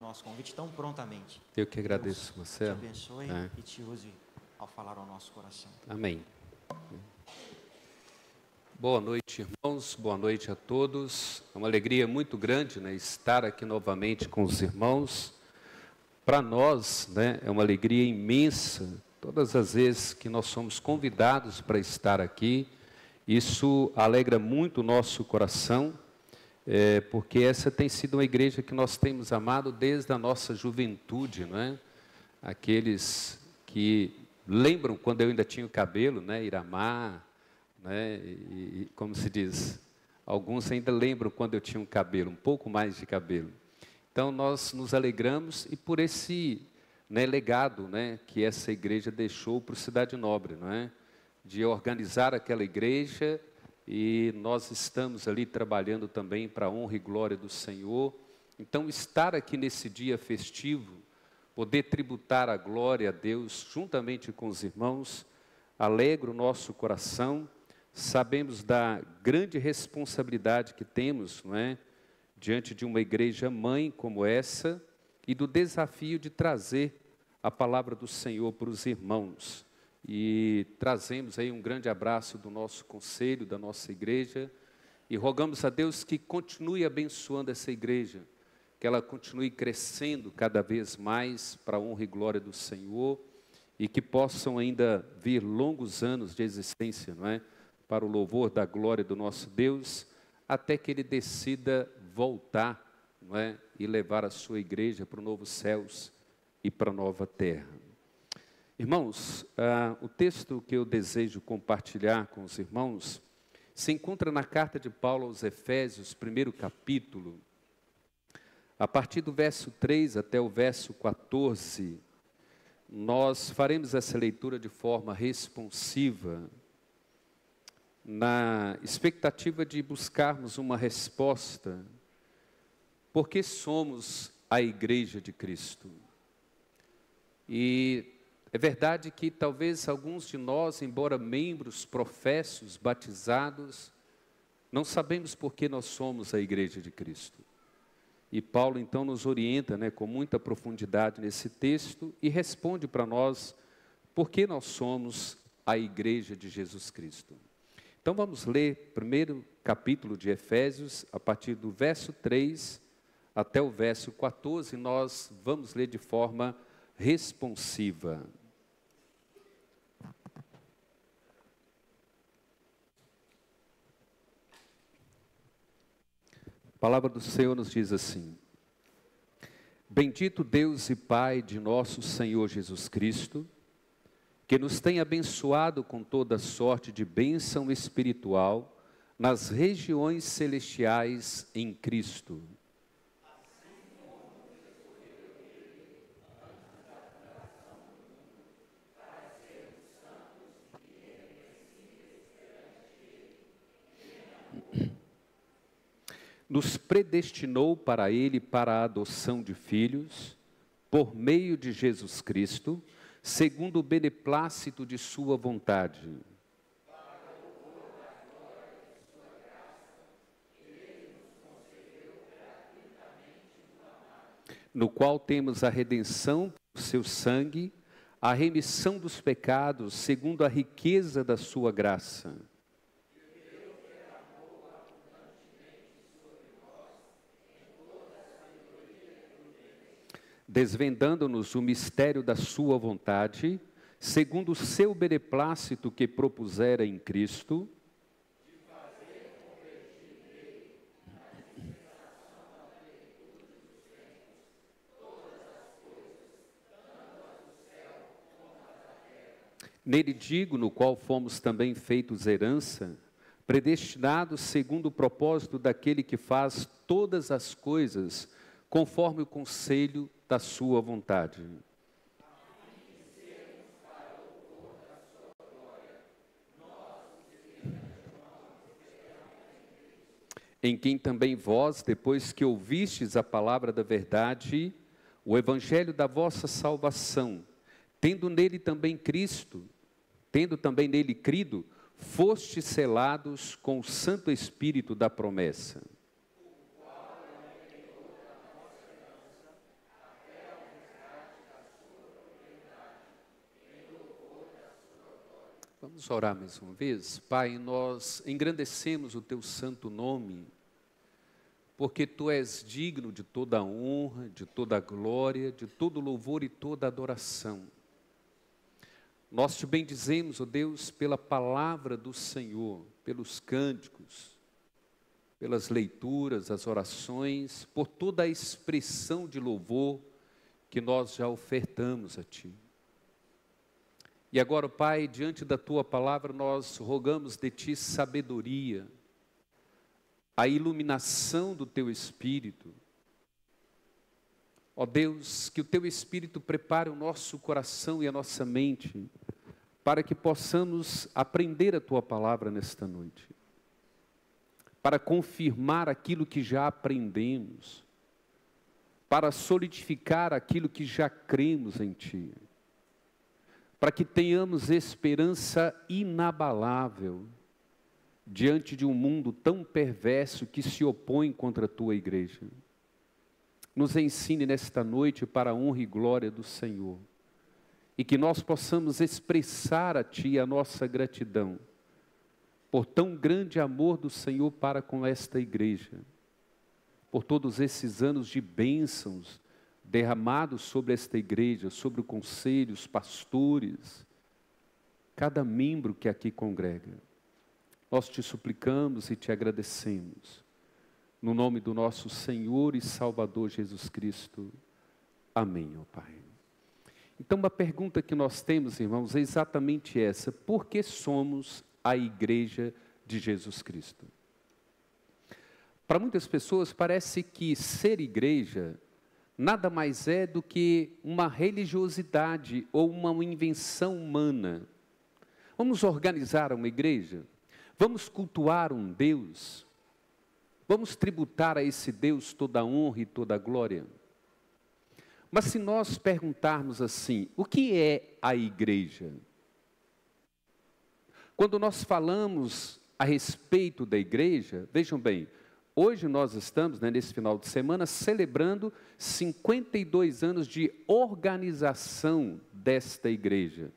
nosso convite tão prontamente. Eu que agradeço, Marcelo. Te abençoe e te use ao falar ao nosso coração. Amém. Boa noite, irmãos. Boa noite a todos. É uma alegria muito grande, né, estar aqui novamente com os irmãos. Para nós, né, é uma alegria imensa. Todas as vezes que nós somos convidados para estar aqui, isso alegra muito o nosso coração, porque essa tem sido uma igreja que nós temos amado desde a nossa juventude, não é? Aqueles que lembram quando eu ainda tinha o cabelo, né, Iramar, né, e como se diz, alguns ainda lembram quando eu tinha um cabelo, um pouco mais de cabelo. Então nós nos alegramos e por esse, né, legado, né, que essa igreja deixou para o Cidade Nobre, não é? De organizar aquela igreja, e nós estamos ali trabalhando também para a honra e glória do Senhor. Então estar aqui nesse dia festivo, poder tributar a glória a Deus juntamente com os irmãos, alegra o nosso coração. Sabemos da grande responsabilidade que temos, não é, diante de uma igreja mãe como essa, e do desafio de trazer a palavra do Senhor para os irmãos. E trazemos aí um grande abraço do nosso conselho, da nossa igreja, e rogamos a Deus que continue abençoando essa igreja, que ela continue crescendo cada vez mais para a honra e glória do Senhor, e que possam ainda vir longos anos de existência, não é? Para o louvor da glória do nosso Deus, até que Ele decida voltar, não é? E levar a sua igreja para os novos céus e para a nova terra. Irmãos, o texto que eu desejo compartilhar com os irmãos se encontra na carta de Paulo aos Efésios, primeiro capítulo, a partir do verso 3 até o verso 14, nós faremos essa leitura de forma responsiva, na expectativa de buscarmos uma resposta, porque somos a igreja de Cristo. E é verdade que talvez alguns de nós, embora membros professos, batizados, não sabemos por que nós somos a igreja de Cristo. E Paulo então nos orienta, né, com muita profundidade nesse texto e responde para nós por que nós somos a igreja de Jesus Cristo. Então vamos ler o primeiro capítulo de Efésios, a partir do verso 3 até o verso 14, nós vamos ler de forma responsiva. A palavra do Senhor nos diz assim: Bendito Deus e Pai de nosso Senhor Jesus Cristo, que nos tem abençoado com toda sorte de bênção espiritual nas regiões celestiais em Cristo. Nos predestinou para Ele para a adoção de filhos, por meio de Jesus Cristo, segundo o beneplácito de sua vontade. No qual temos a redenção por seu sangue, a remissão dos pecados, segundo a riqueza da sua graça. Desvendando-nos o mistério da sua vontade, segundo o seu beneplácito que propusera em Cristo, nele digo, no qual fomos também feitos herança, predestinados segundo o propósito daquele que faz todas as coisas, conforme o conselho da sua vontade. Em quem também vós, depois que ouvistes a palavra da verdade, o evangelho da vossa salvação, tendo nele também crido, fostes selados com o Santo Espírito da promessa. Vamos orar mais uma vez? Pai, nós engrandecemos o Teu santo nome, porque Tu és digno de toda a honra, de toda a glória, de todo louvor e toda adoração. Nós Te bendizemos, ó Deus, pela palavra do Senhor, pelos cânticos, pelas leituras, as orações, por toda a expressão de louvor que nós já ofertamos a Ti. E agora, Pai, diante da Tua palavra, nós rogamos de Ti sabedoria, a iluminação do Teu Espírito. Ó Deus, que o Teu Espírito prepare o nosso coração e a nossa mente, para que possamos aprender a Tua palavra nesta noite, para confirmar aquilo que já aprendemos, para solidificar aquilo que já cremos em Ti, para que tenhamos esperança inabalável diante de um mundo tão perverso que se opõe contra a Tua igreja. Nos ensine nesta noite para a honra e glória do Senhor, e que nós possamos expressar a Ti a nossa gratidão, por tão grande amor do Senhor para com esta igreja, por todos esses anos de bênçãos derramados sobre esta igreja, sobre o conselho, os pastores, cada membro que aqui congrega. Nós Te suplicamos e Te agradecemos, no nome do nosso Senhor e Salvador Jesus Cristo. Amém, ó Pai. Então, uma pergunta que nós temos, irmãos, é exatamente essa: por que somos a igreja de Jesus Cristo? Para muitas pessoas parece que ser igreja nada mais é do que uma religiosidade ou uma invenção humana. Vamos organizar uma igreja? Vamos cultuar um Deus? Vamos tributar a esse Deus toda a honra e toda a glória? Mas se nós perguntarmos assim, o que é a igreja? Quando nós falamos a respeito da igreja, vejam bem, hoje nós estamos, nesse final de semana, celebrando 52 anos de organização desta igreja.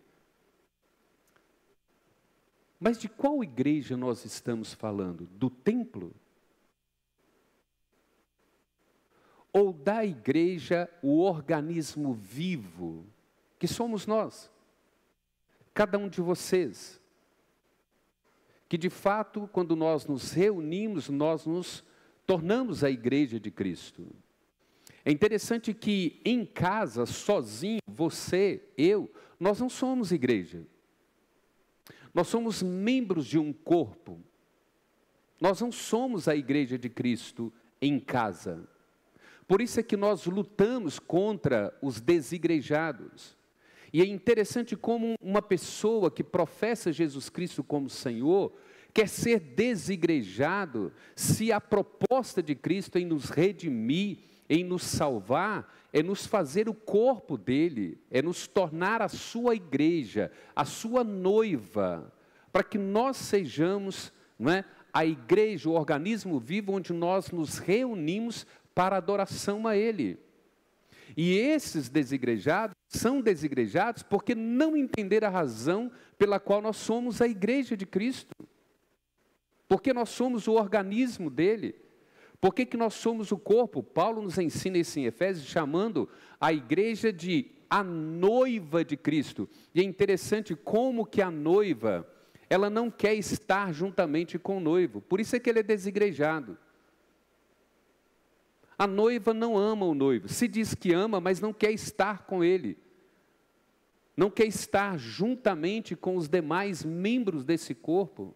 Mas de qual igreja nós estamos falando? Do templo? Ou da igreja, o organismo vivo, que somos nós? Cada um de vocês. Que de fato, quando nós nos reunimos, nós nos tornamos a igreja de Cristo. É interessante que em casa, sozinho, você, eu, nós não somos igreja. Nós somos membros de um corpo. Nós não somos a igreja de Cristo em casa. Por isso é que nós lutamos contra os desigrejados. E é interessante como uma pessoa que professa Jesus Cristo como Senhor quer ser desigrejado, se a proposta de Cristo em nos redimir, em nos salvar, é nos fazer o corpo dele, é nos tornar a sua igreja, a sua noiva, para que nós sejamos, não é, a igreja, o organismo vivo onde nós nos reunimos para adoração a Ele. E esses desigrejados são desigrejados porque não entenderam a razão pela qual nós somos a igreja de Cristo. Porque nós somos o organismo dele. Por que nós somos o corpo? Paulo nos ensina isso em Efésios, chamando a igreja de a noiva de Cristo. E é interessante como que a noiva, ela não quer estar juntamente com o noivo. Por isso é que ele é desigrejado. A noiva não ama o noivo. Se diz que ama, mas não quer estar com ele. Não quer estar juntamente com os demais membros desse corpo.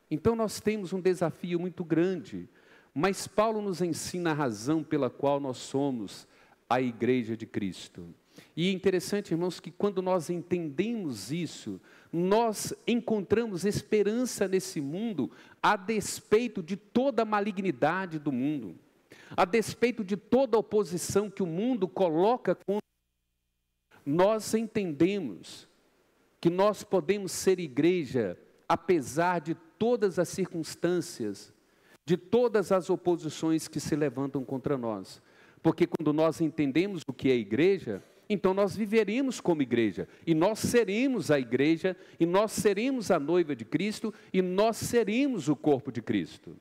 Então nós temos um desafio muito grande, mas Paulo nos ensina a razão pela qual nós somos a igreja de Cristo. E é interessante, irmãos, que quando nós entendemos isso, nós encontramos esperança nesse mundo, a despeito de toda a malignidade do mundo, a despeito de toda a oposição que o mundo coloca contra nós. Entendemos que nós podemos ser igreja, apesar de todas as circunstâncias, de todas as oposições que se levantam contra nós. Porque quando nós entendemos o que é igreja, então nós viveremos como igreja, e nós seremos a igreja, e nós seremos a noiva de Cristo, e nós seremos o corpo de Cristo.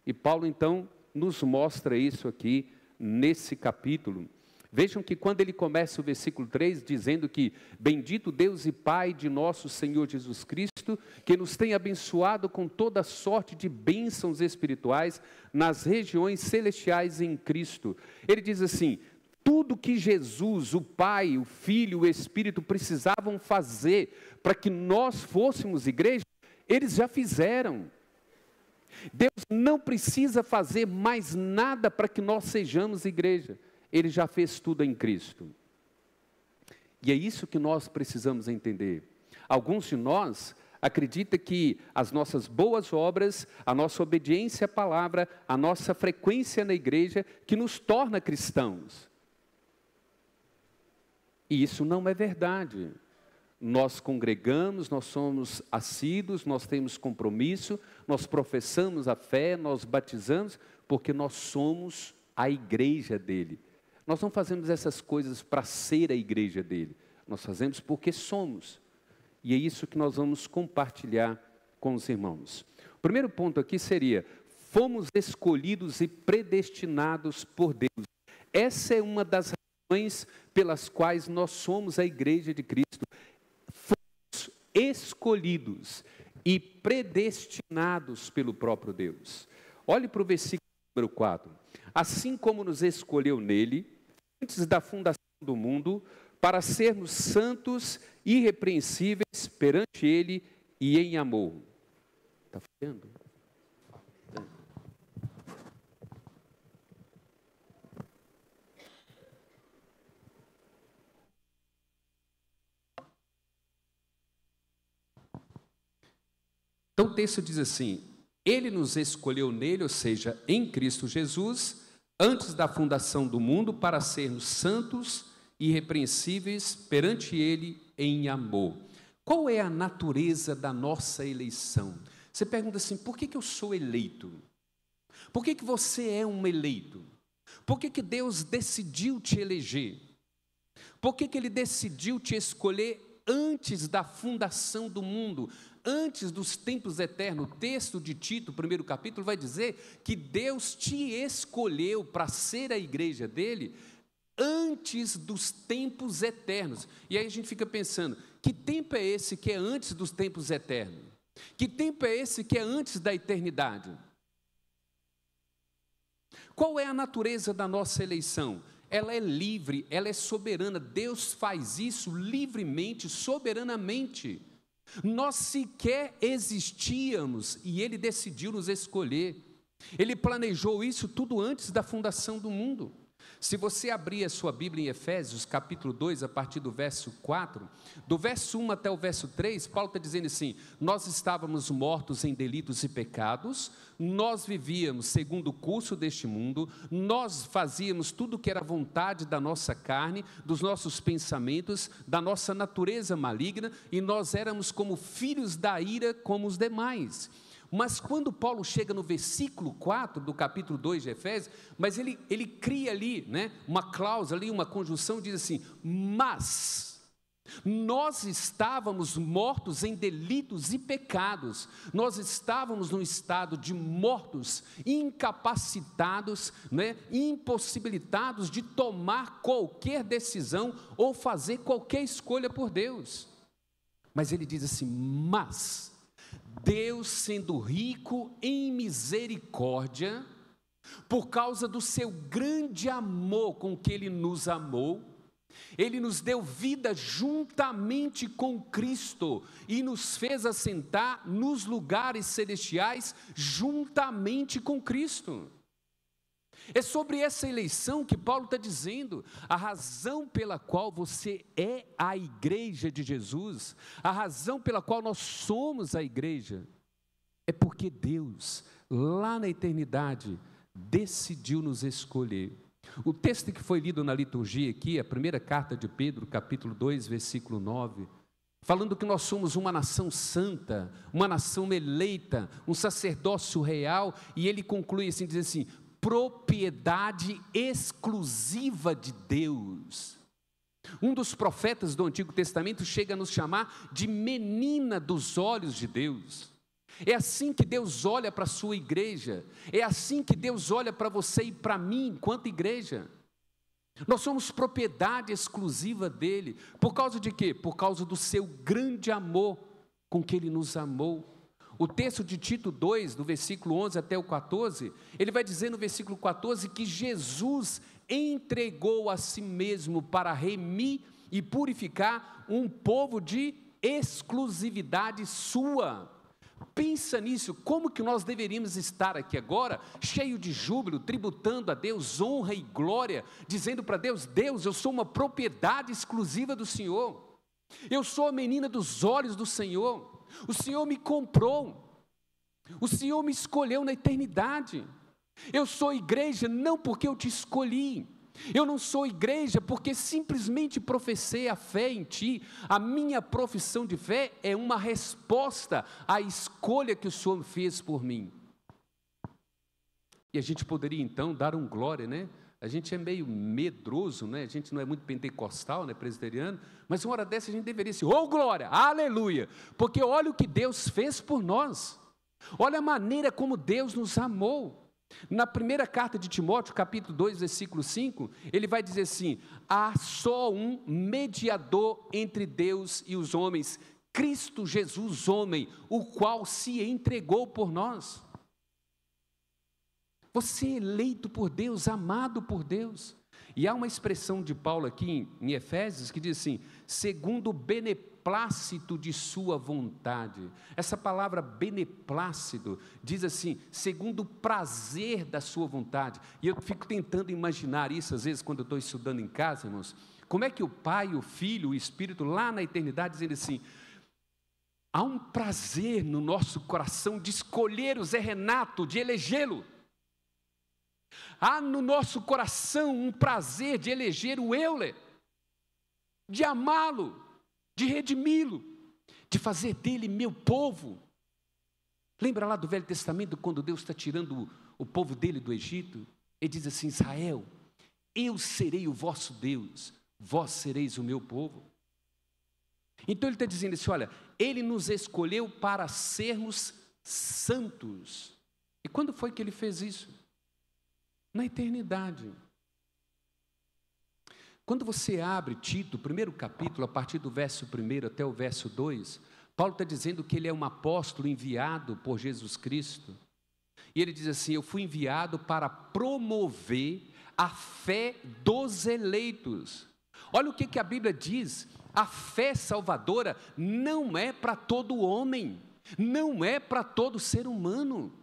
E Paulo então nos mostra isso aqui nesse capítulo. Vejam que quando ele começa o versículo 3, dizendo que bendito Deus e Pai de nosso Senhor Jesus Cristo, que nos tem abençoado com toda sorte de bênçãos espirituais nas regiões celestiais em Cristo. Ele diz assim: tudo que Jesus, o Pai, o Filho, o Espírito precisavam fazer para que nós fôssemos igreja, eles já fizeram. Deus não precisa fazer mais nada para que nós sejamos igreja. Ele já fez tudo em Cristo. E é isso que nós precisamos entender. Alguns de nós acreditam que as nossas boas obras, a nossa obediência à palavra, a nossa frequência na igreja, que nos torna cristãos. E isso não é verdade. Nós congregamos, nós somos assíduos, nós temos compromisso, nós professamos a fé, nós batizamos, porque nós somos a igreja dele. Nós não fazemos essas coisas para ser a igreja dele, nós fazemos porque somos. E é isso que nós vamos compartilhar com os irmãos. O primeiro ponto aqui seria: fomos escolhidos e predestinados por Deus. Essa é uma das razões pelas quais nós somos a igreja de Cristo. Fomos escolhidos e predestinados pelo próprio Deus. Olhe para o versículo número 4. Assim como nos escolheu nele, antes da fundação do mundo, para sermos santos, irrepreensíveis perante ele e em amor. Está vendo? Então o texto diz assim: ele nos escolheu nele, ou seja, em Cristo Jesus, antes da fundação do mundo, para sermos santos e irrepreensíveis perante ele em amor. Qual é a natureza da nossa eleição? Você pergunta assim: por que eu sou eleito? Por que você é um eleito? Por que Deus decidiu te eleger? Por que Ele decidiu te escolher antes da fundação do mundo? Antes dos tempos eternos? O texto de Tito, primeiro capítulo, vai dizer que Deus te escolheu para ser a igreja dele antes dos tempos eternos. E aí a gente fica pensando: que tempo é esse que é antes dos tempos eternos? Que tempo é esse que é antes da eternidade? Qual é a natureza da nossa eleição? Ela é livre, ela é soberana. Deus faz isso livremente, soberanamente. Nós sequer existíamos e Ele decidiu nos escolher. Ele planejou isso tudo antes da fundação do mundo. Se você abrir a sua Bíblia em Efésios, capítulo 2, a partir do verso 4, do verso 1 até o verso 3, Paulo está dizendo assim: nós estávamos mortos em delitos e pecados, nós vivíamos segundo o curso deste mundo, nós fazíamos tudo que era vontade da nossa carne, dos nossos pensamentos, da nossa natureza maligna, e nós éramos como filhos da ira como os demais. Mas quando Paulo chega no versículo 4 do capítulo 2 de Efésios, mas ele cria ali, uma cláusula, ali, uma conjunção, diz assim: mas nós estávamos mortos em delitos e pecados, nós estávamos num estado de mortos, incapacitados, impossibilitados de tomar qualquer decisão ou fazer qualquer escolha por Deus. Mas ele diz assim: mas Deus, sendo rico em misericórdia, por causa do seu grande amor com que Ele nos amou, Ele nos deu vida juntamente com Cristo e nos fez assentar nos lugares celestiais juntamente com Cristo. É sobre essa eleição que Paulo está dizendo: a razão pela qual você é a igreja de Jesus, a razão pela qual nós somos a igreja, é porque Deus, lá na eternidade, decidiu nos escolher. O texto que foi lido na liturgia aqui, a primeira carta de Pedro, capítulo 2, versículo 9, falando que nós somos uma nação santa, uma nação eleita, um sacerdócio real, e ele conclui assim, diz assim: propriedade exclusiva de Deus. Um dos profetas do Antigo Testamento chega a nos chamar de menina dos olhos de Deus. É assim que Deus olha para a sua igreja, é assim que Deus olha para você e para mim enquanto igreja. Nós somos propriedade exclusiva dele. Por causa de quê? Por causa do seu grande amor com que ele nos amou. O texto de Tito 2, do versículo 11 até o 14, ele vai dizer no versículo 14 que Jesus entregou a si mesmo para remir e purificar um povo de exclusividade sua. Pensa nisso, como que nós deveríamos estar aqui agora, cheio de júbilo, tributando a Deus honra e glória, dizendo para Deus: Deus, eu sou uma propriedade exclusiva do Senhor, eu sou a menina dos olhos do Senhor, o Senhor me comprou, o Senhor me escolheu na eternidade, eu sou igreja não porque eu te escolhi, eu não sou igreja porque simplesmente professei a fé em ti. A minha profissão de fé é uma resposta à escolha que o Senhor fez por mim. E a gente poderia então dar um glória, né? A gente é meio medroso, né? A gente não é muito pentecostal, né, presbiteriano, mas uma hora dessa a gente deveria ser, oh glória, aleluia, porque olha o que Deus fez por nós, olha a maneira como Deus nos amou. Na primeira carta de Timóteo, capítulo 2, versículo 5, ele vai dizer assim: há só um mediador entre Deus e os homens, Cristo Jesus, homem, o qual se entregou por nós. Você é eleito por Deus, amado por Deus. E há uma expressão de Paulo aqui em Efésios que diz assim: segundo o beneplácito de sua vontade. Essa palavra beneplácito diz assim, segundo o prazer da sua vontade. E eu fico tentando imaginar isso às vezes quando eu estou estudando em casa, irmãos. Como é que o Pai, o Filho, o Espírito lá na eternidade dizendo assim: há um prazer no nosso coração de escolher o Zé Renato, de elegê-lo. Há no nosso coração um prazer de eleger o Euler, de amá-lo, de redimi-lo, de fazer dele meu povo. Lembra lá do Velho Testamento, quando Deus está tirando o povo dele do Egito? Ele diz assim: Israel, eu serei o vosso Deus, vós sereis o meu povo. Então ele está dizendo assim, olha, ele nos escolheu para sermos santos. E quando foi que ele fez isso? Na eternidade. Quando você abre Tito, o primeiro capítulo, a partir do verso 1 até o verso 2, Paulo está dizendo que ele é um apóstolo enviado por Jesus Cristo. E ele diz assim: eu fui enviado para promover a fé dos eleitos. Olha o que a Bíblia diz: a fé salvadora não é para todo homem, não é para todo ser humano.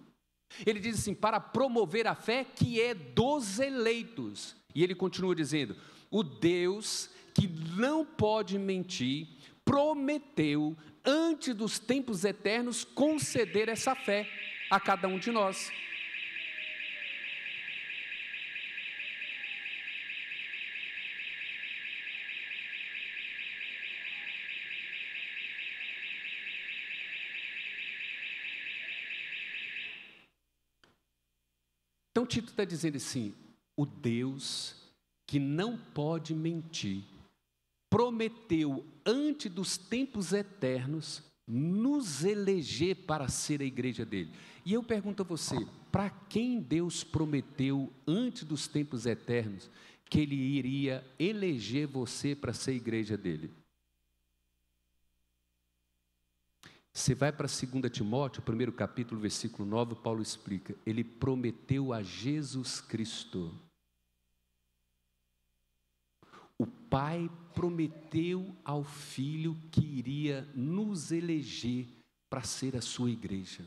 Ele diz assim, para promover a fé que é dos eleitos. E ele continua dizendo: o Deus que não pode mentir, prometeu, antes dos tempos eternos, conceder essa fé a cada um de nós. Então Tito está dizendo assim: o Deus que não pode mentir, prometeu antes dos tempos eternos nos eleger para ser a igreja dele. E eu pergunto a você, para quem Deus prometeu antes dos tempos eternos que ele iria eleger você para ser a igreja dele? Você vai para 2 Timóteo, primeiro capítulo, versículo 9, Paulo explica, ele prometeu a Jesus Cristo. O Pai prometeu ao Filho que iria nos eleger para ser a sua igreja.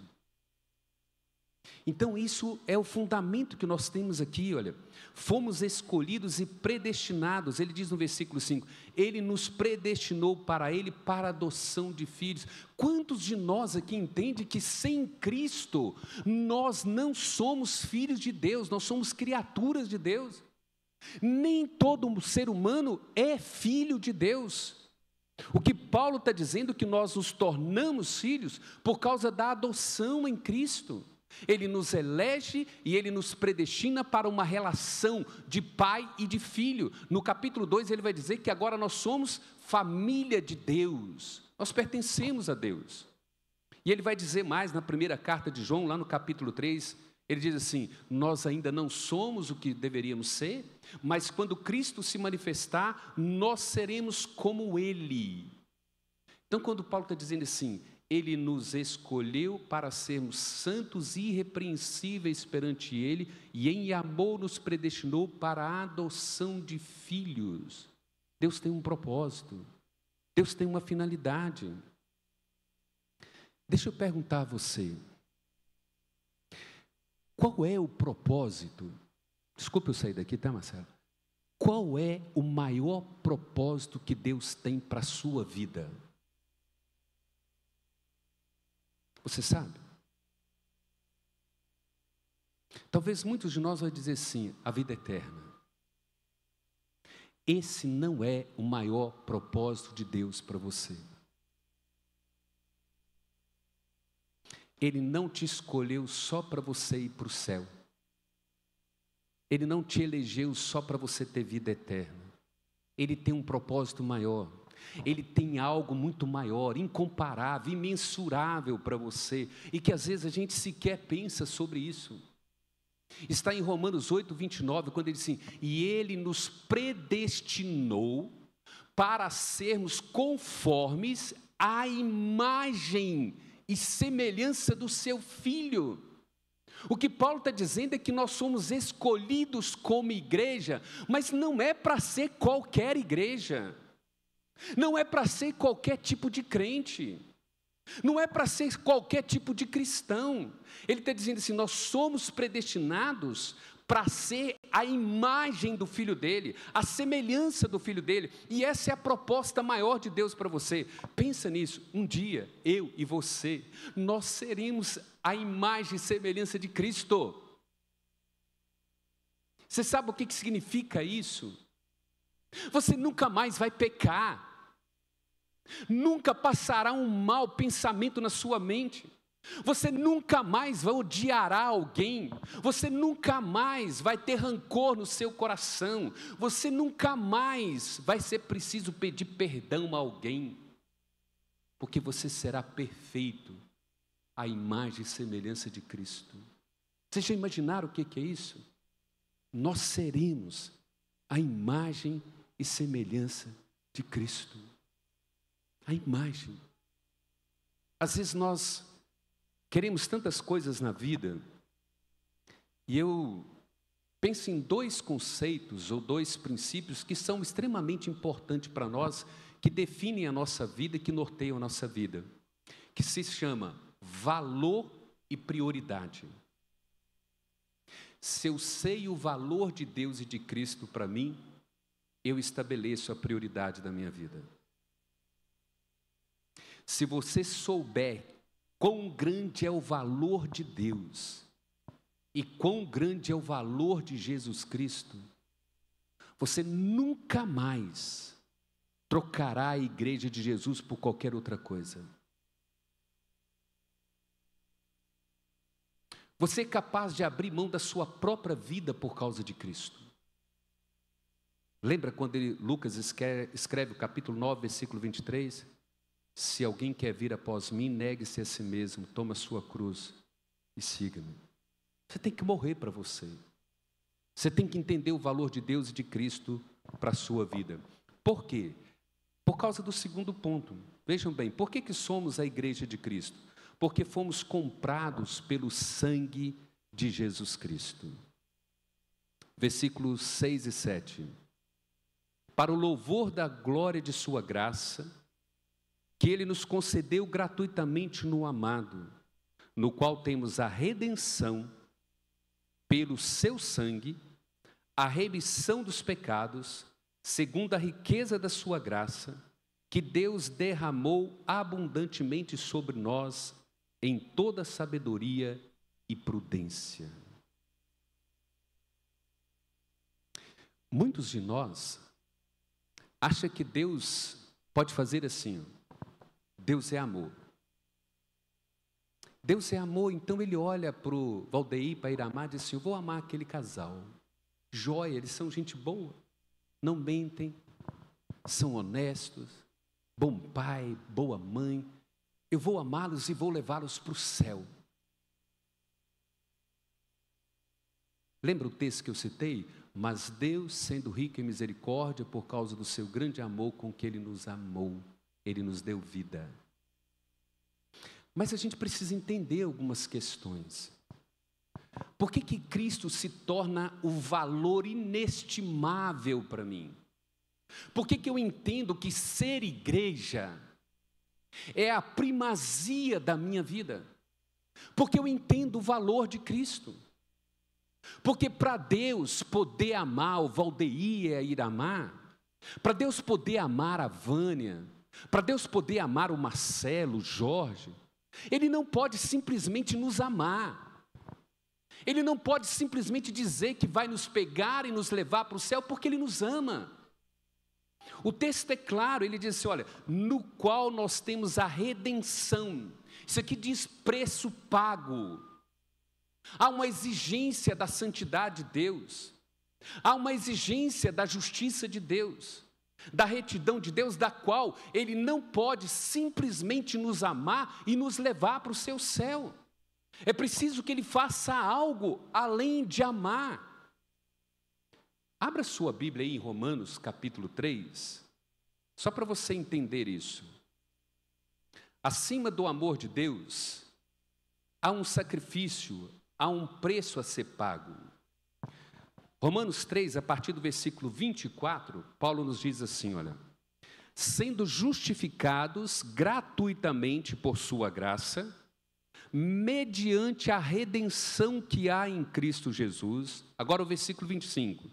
Então isso é o fundamento que nós temos aqui, olha. Fomos escolhidos e predestinados, ele diz no versículo 5, ele nos predestinou para ele, para a adoção de filhos. Quantos de nós aqui entendem que sem Cristo, nós não somos filhos de Deus, nós somos criaturas de Deus? Nem todo ser humano é filho de Deus. O que Paulo está dizendo é que nós nos tornamos filhos por causa da adoção em Cristo. Ele nos elege e Ele nos predestina para uma relação de pai e de filho. No capítulo 2 ele vai dizer que agora nós somos família de Deus, nós pertencemos a Deus. E ele vai dizer mais na primeira carta de João, lá no capítulo 3, ele diz assim: nós ainda não somos o que deveríamos ser, mas quando Cristo se manifestar, nós seremos como Ele. Então, quando Paulo está dizendo assim, Ele nos escolheu para sermos santos e irrepreensíveis perante Ele, e em amor nos predestinou para a adoção de filhos. Deus tem um propósito, Deus tem uma finalidade. Deixa eu perguntar a você, qual é o propósito? Desculpa eu sair daqui, tá, Marcelo? Qual é o maior propósito que Deus tem para a sua vida? Você sabe? Talvez muitos de nós vão dizer sim, a vida eterna. Esse não é o maior propósito de Deus para você. Ele não te escolheu só para você ir para o céu. Ele não te elegeu só para você ter vida eterna. Ele tem um propósito maior. Ele tem algo muito maior, incomparável, imensurável para você, e que às vezes a gente sequer pensa sobre isso. Está em Romanos 8, 29, quando ele diz assim: e Ele nos predestinou para sermos conformes à imagem e semelhança do seu Filho. O que Paulo está dizendo é que nós somos escolhidos como igreja, mas não é para ser qualquer igreja. Não é para ser qualquer tipo de crente, não é para ser qualquer tipo de cristão. Ele está dizendo assim, nós somos predestinados para ser a imagem do Filho dele, a semelhança do Filho dele, e essa é a proposta maior de Deus para você. Pensa nisso, um dia, eu e você, nós seremos a imagem e semelhança de Cristo. Você sabe o que significa isso? Você nunca mais vai pecar, nunca passará um mau pensamento na sua mente, você nunca mais vai odiar alguém, você nunca mais vai ter rancor no seu coração, você nunca mais vai ser preciso pedir perdão a alguém, porque você será perfeito, à imagem e semelhança de Cristo. Vocês já imaginaram o que é isso? Nós seremos a imagem e semelhança de Cristo. A imagem. Às vezes nós queremos tantas coisas na vida, e eu penso em dois conceitos ou dois princípios que são extremamente importantes para nós, que definem a nossa vida e que norteiam a nossa vida, que se chama valor e prioridade. Se eu sei o valor de Deus e de Cristo para mim, eu estabeleço a prioridade da minha vida. Se você souber quão grande é o valor de Deus e quão grande é o valor de Jesus Cristo, você nunca mais trocará a igreja de Jesus por qualquer outra coisa. Você é capaz de abrir mão da sua própria vida por causa de Cristo. Lembra quando Lucas escreve o capítulo 9, versículo 23? Se alguém quer vir após mim, negue-se a si mesmo, toma a sua cruz e siga-me. Você tem que morrer para você. Você tem que entender o valor de Deus e de Cristo para a sua vida. Por quê? Por causa do segundo ponto. Vejam bem, por que somos a igreja de Cristo? Porque fomos comprados pelo sangue de Jesus Cristo. Versículos 6 e 7. Para o louvor da glória de sua graça, que Ele nos concedeu gratuitamente no amado, no qual temos a redenção, pelo seu sangue, a remissão dos pecados, segundo a riqueza da sua graça, que Deus derramou abundantemente sobre nós, em toda sabedoria e prudência. Muitos de nós acham que Deus pode fazer assim, Deus é amor. Deus é amor, então ele olha para o Valdeir, para Iramar, e diz assim: eu vou amar aquele casal. Joia, eles são gente boa, não mentem, são honestos, bom pai, boa mãe. Eu vou amá-los e vou levá-los para o céu. Lembra o texto que eu citei? Mas Deus, sendo rico em misericórdia, por causa do seu grande amor com que Ele nos amou, Ele nos deu vida. Mas a gente precisa entender algumas questões. Por que que Cristo se torna o valor inestimável para mim? Por que que eu entendo que ser igreja é a primazia da minha vida? Porque eu entendo o valor de Cristo. Porque para Deus poder amar o Valdeir e a Iramar, para Deus poder amar a Vânia, para Deus poder amar o Marcelo, o Jorge, Ele não pode simplesmente nos amar. Ele não pode simplesmente dizer que vai nos pegar e nos levar para o céu, porque Ele nos ama. O texto é claro, ele diz assim, olha, no qual nós temos a redenção. Isso aqui diz preço pago. Há uma exigência da santidade de Deus. Há uma exigência da justiça de Deus, da retidão de Deus, da qual Ele não pode simplesmente nos amar e nos levar para o seu céu. É preciso que Ele faça algo além de amar. Abra sua Bíblia aí em Romanos capítulo 3, só para você entender isso. Acima do amor de Deus, há um sacrifício, há um preço a ser pago. Romanos 3, a partir do versículo 24, Paulo nos diz assim, olha: sendo justificados gratuitamente por sua graça, mediante a redenção que há em Cristo Jesus. Agora o versículo 25.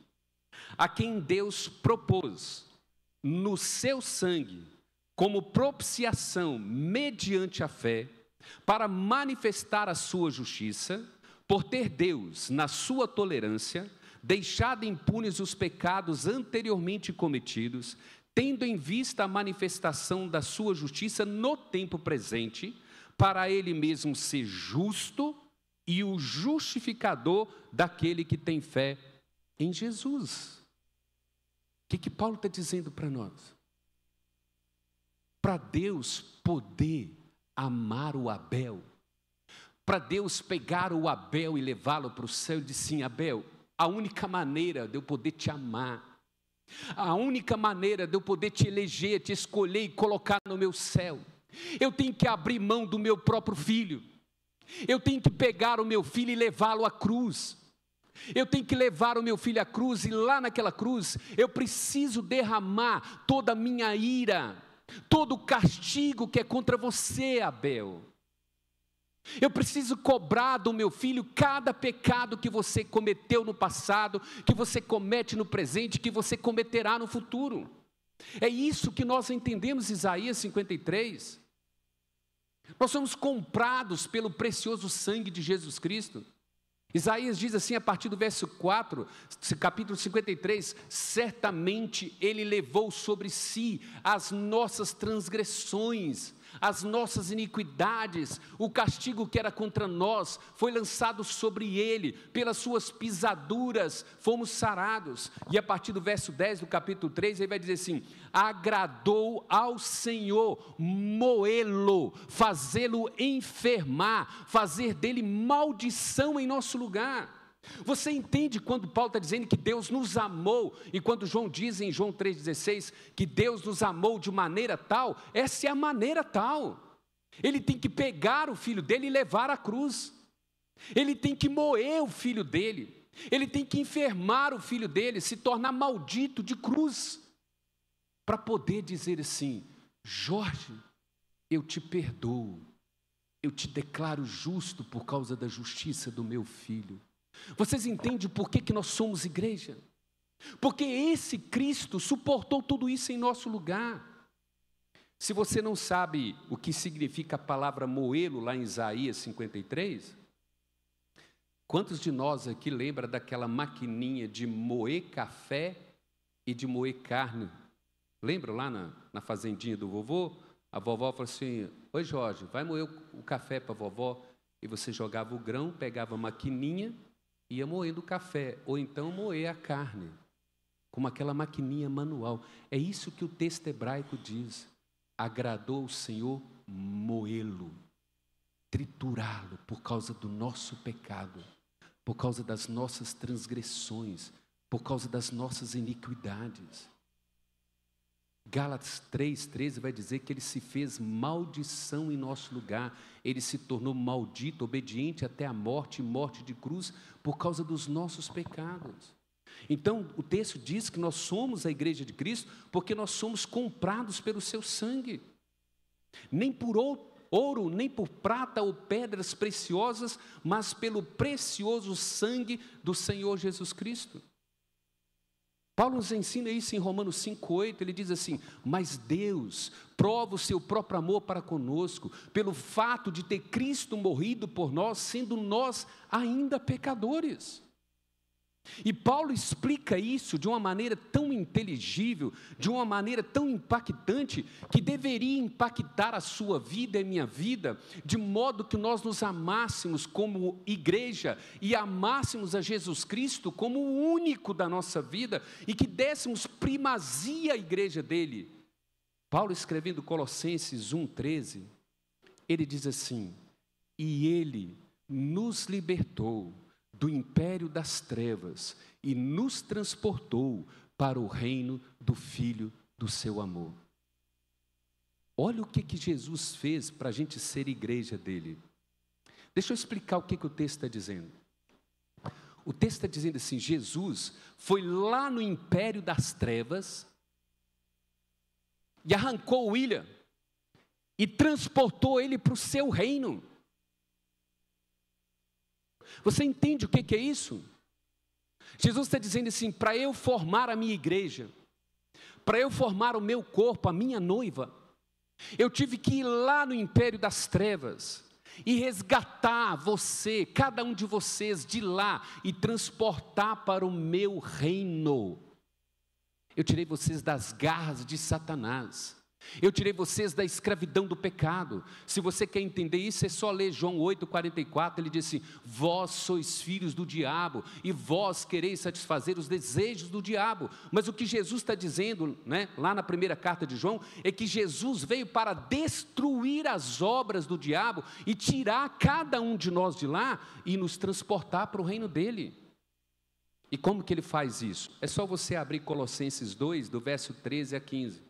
A quem Deus propôs no seu sangue, como propiciação mediante a fé, para manifestar a sua justiça, por ter Deus, na sua tolerância, deixado impunes os pecados anteriormente cometidos, tendo em vista a manifestação da sua justiça no tempo presente, para Ele mesmo ser justo e o justificador daquele que tem fé em Jesus. O que Paulo está dizendo para nós? Para Deus poder amar o Abel, para Deus pegar o Abel e levá-lo para o céu, ele disse assim: Abel, a única maneira de eu poder te amar, a única maneira de eu poder te eleger, te escolher e colocar no meu céu, eu tenho que abrir mão do meu próprio filho, eu tenho que pegar o meu filho e levá-lo à cruz. Eu tenho que levar o meu filho à cruz, e lá naquela cruz, eu preciso derramar toda a minha ira, todo o castigo que é contra você, Abel. Eu preciso cobrar do meu filho cada pecado que você cometeu no passado, que você comete no presente, que você cometerá no futuro. É isso que nós entendemos em Isaías 53. Nós somos comprados pelo precioso sangue de Jesus Cristo. Isaías diz assim, a partir do verso 4, capítulo 53, certamente Ele levou sobre si as nossas transgressões, as nossas iniquidades, o castigo que era contra nós foi lançado sobre Ele, pelas suas pisaduras fomos sarados. E a partir do verso 10 do capítulo 3, ele vai dizer assim: agradou ao Senhor moê-lo, fazê-lo enfermar, fazer dele maldição em nosso lugar. Você entende quando Paulo está dizendo que Deus nos amou, e quando João diz em João 3,16 que Deus nos amou de maneira tal? Essa é a maneira tal. Ele tem que pegar o filho dele e levar à cruz, ele tem que moer o filho dele, ele tem que enfermar o filho dele, se tornar maldito de cruz, para poder dizer assim: Jorge, eu te perdoo, eu te declaro justo por causa da justiça do meu filho. Vocês entendem por que nós somos igreja? Porque esse Cristo suportou tudo isso em nosso lugar. Se você não sabe o que significa a palavra moê-lo lá em Isaías 53, quantos de nós aqui lembra daquela maquininha de moer café e de moer carne? Lembra lá na fazendinha do vovô? A vovó falou assim: oi Jorge, vai moer o café para a vovó. E você jogava o grão, pegava a maquininha, ia moendo o café, ou então moer a carne, como aquela maquininha manual. É isso que o texto hebraico diz. Agradou o Senhor moê-lo, triturá-lo por causa do nosso pecado, por causa das nossas transgressões, por causa das nossas iniquidades. Gálatas 3,13 vai dizer que ele se fez maldição em nosso lugar, ele se tornou maldito, obediente até a morte, morte de cruz, por causa dos nossos pecados. Então o texto diz que nós somos a igreja de Cristo, porque nós somos comprados pelo seu sangue, nem por ouro, nem por prata ou pedras preciosas, mas pelo precioso sangue do Senhor Jesus Cristo. Paulo nos ensina isso em Romanos 5,8, ele diz assim: mas Deus prova o seu próprio amor para conosco, pelo fato de ter Cristo morrido por nós, sendo nós ainda pecadores. E Paulo explica isso de uma maneira tão inteligível, de uma maneira tão impactante, que deveria impactar a sua vida e a minha vida, de modo que nós nos amássemos como igreja e amássemos a Jesus Cristo como o único da nossa vida e que dessemos primazia à igreja dele. Paulo, escrevendo Colossenses 1,13, ele diz assim: e ele nos libertou do império das trevas e nos transportou para o reino do Filho do seu amor. Olha o que Jesus fez para a gente ser igreja dele. Deixa eu explicar o que o texto está dizendo. O texto está dizendo assim: Jesus foi lá no império das trevas e arrancou o William e transportou ele para o seu reino. Você entende o que é isso? Jesus está dizendo assim: para eu formar a minha igreja, para eu formar o meu corpo, a minha noiva, eu tive que ir lá no império das trevas e resgatar você, cada um de vocês de lá, e transportar para o meu reino. Eu tirei vocês das garras de Satanás. Eu tirei vocês da escravidão do pecado. Se você quer entender isso, é só ler João 8,44, ele diz assim: vós sois filhos do diabo, e vós quereis satisfazer os desejos do diabo. Mas o que Jesus está dizendo, lá na primeira carta de João, é que Jesus veio para destruir as obras do diabo, e tirar cada um de nós de lá, e nos transportar para o reino dele. E como que ele faz isso? É só você abrir Colossenses 2, do verso 13 a 15.